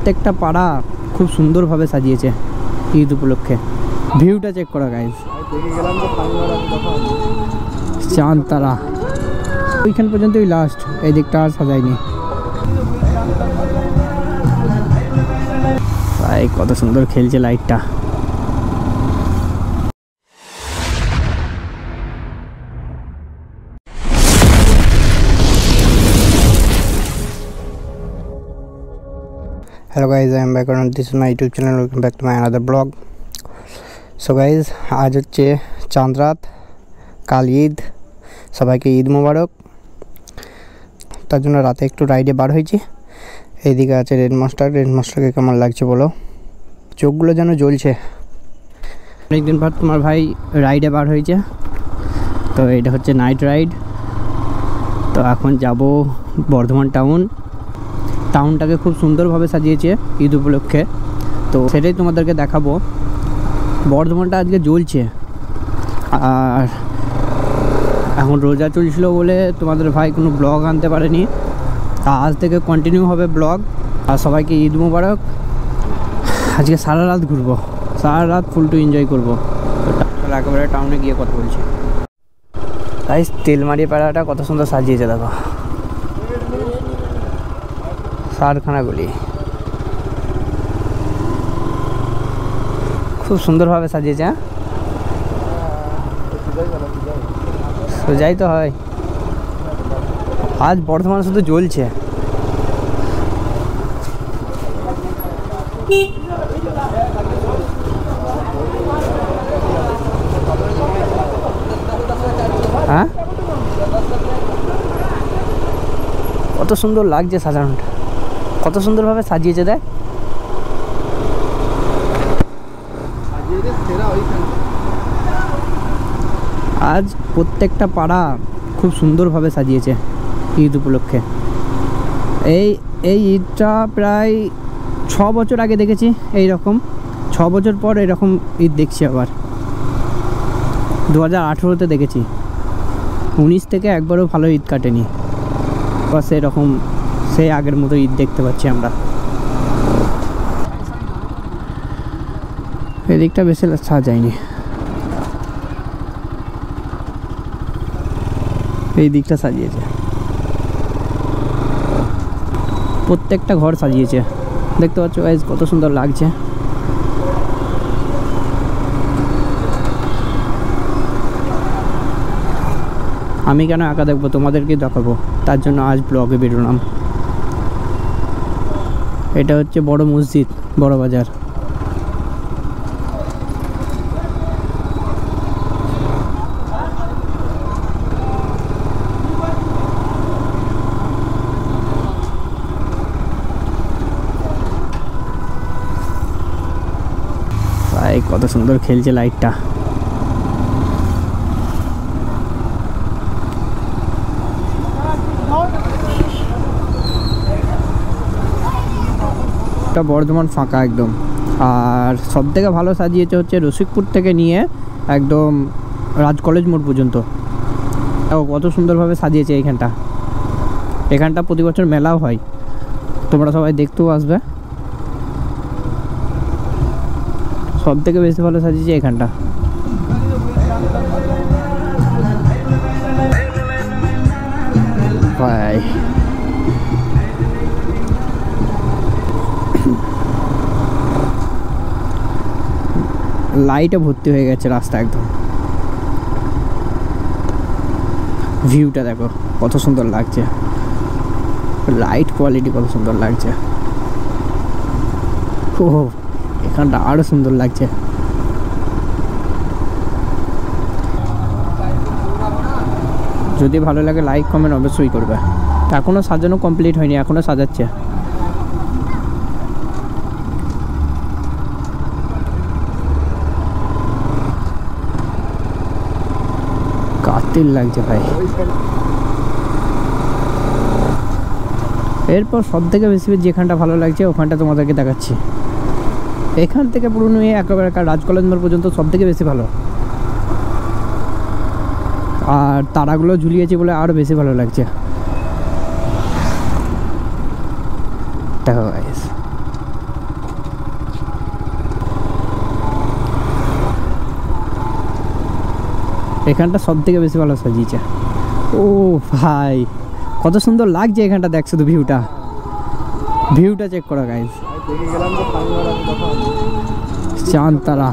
প্রত্যেকটা পাড়া খুব সুন্দরভাবে সাজিয়েছে ঈদ উপলক্ষে। ভিউটা চেক করো গাইজ, চাঁদ তারা ওইখান পর্যন্তই লাস্ট, এই দিকটা আর সাজায়নি। ভাই কত সুন্দর খেলছে লাইটটা। Hello guys, I am back on this my YouTube channel. Welcome back to my another blog. So guys, आज হচ্ছে চাঁদ রাত, কাল ঈদ, সবাইকে ঈদ মোবারক। তার জন্য রাতে একটু রাইডে বার হয়েছি। এইদিকে আছে রেড মাস্টারকে কেমন লাগছে বলো? চোখগুলো যেন জ্বলছে। অনেকদিন পর তোমার ভাই রাইডে বার হয়েছে, তো এটা হচ্ছে নাইট রাইড। তো এখন যাব বর্ধমান টাউনটাকে খুব সুন্দরভাবে সাজিয়েছে ঈদ উপলক্ষে, তো সেটাই তোমাদেরকে দেখাবো। বর্ধমানটা আজকে জ্বলছে, আর এখন রোজা চলছিল বলে তোমাদের ভাই কোনো ব্লগ আনতে পারেনি। আজ থেকে কন্টিনিউ হবে ব্লগ। আর সবাইকে ঈদ মোবারক। আজকে সারা রাত ঘুরবো, সারা রাত ফুল টু এনজয় করবো। তো একেবারে টাউনে গিয়ে কথা বলছি। তাই তেলমারি পাড়াটা কত সুন্দর সাজিয়েছে দেখো, কারখানাগুলি খুব সুন্দরভাবে সাজিয়েছে। হ্যাঁ, সোজাই তো হয়। আজ বর্ধমান শুধু জ্বলছে। হ্যাঁ, কত সুন্দর লাগছে সাজানোটা, কত সুন্দরভাবে সাজিয়েছে। দেখ আজ প্রত্যেকটা পাড়া খুব সুন্দরভাবে সাজিয়েছে ঈদ উপলক্ষে। এই ঈদটা প্রায় 6 বছর আগে দেখেছি এই রকম। 6 বছর পর এরকম ঈদ দেখছি আবার। 2018-তে দেখেছি, 19 থেকে একবারও ভালো ঈদ কাটেনি। বাস এরকম সেই আগের মতো ঈদ দেখতে পাচ্ছি আমরা। এদিকটা বেশি সাজায়নি, এই দিকটা সাজিয়েছে। প্রত্যেকটা ঘর সাজিয়েছে, দেখতে পাচ্ছ গাইস কত সুন্দর লাগছে। আমি কেন একা দেখবো, তোমাদেরকে দেখাবো, তার জন্য আজ ব্লগে বেরোলাম। এটা হচ্ছে বড় মসজিদ, বড় বাজার। ভাই কত সুন্দর খেলছে লাইটটা। বর্ধমান ফাঁকা একদম। আর সব থেকে ভালো সাজিয়েছে হচ্ছে রসিকপুর থেকে নিয়ে একদম রাজ কলেজ মোড় পর্যন্ত। কত সুন্দরভাবে সাজিয়েছে এখানটা প্রতি বছর মেলাও হয়, তোমরা সবাই দেখতেও আসবে। সব থেকে বেশি ভালো সাজিয়েছে এখানটা। ভাই লাইটে ভর্তি হয়ে গেছে রাস্তা একদম। ভিউটা দেখো কত সুন্দর লাগছে, লাইট কোয়ালিটি কত সুন্দর লাগছে। ও এখানটা আরো সুন্দর লাগছে। যদি ভালো লাগে লাইক কমেন্ট অবশ্যই করবে। এখনো সাজানো কমপ্লিট হয়নি, এখনো সাজাচ্ছে। কাতিল লাগছে ভাই। এরপর সব থেকে বেশি যেখানটা ভালো লাগছে ওখানটা তোমাদেরকে দেখাচ্ছি। এখান থেকে পুরনো একেবারে রাজ কলেজ মোড় পর্যন্ত সব থেকে বেশি ভালো। আর তারাগুলো ঝুলিয়েছি বলে আরও বেশি ভালো লাগছে। দেখো গাইস এখানটা সব থেকে বেশি ভালো সাজিয়েছে। ও ভাই কত সুন্দর লাগছে এখানটা, দেখ শুধু ভিউটা চেক করো গাইজ। চাঁদ তারা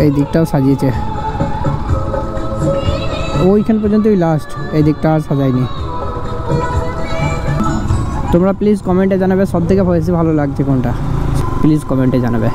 এই দিকটাও সাজিয়েছে, ওইখান পর্যন্তই লাস্ট, এই দিকটা আর সাজায়নি। তোমরা প্লিজ কমেন্টে জানাবে সব থেকে বেশি ভালো লাগছে কোনটা, প্লিজ কমেন্টে জানাবে।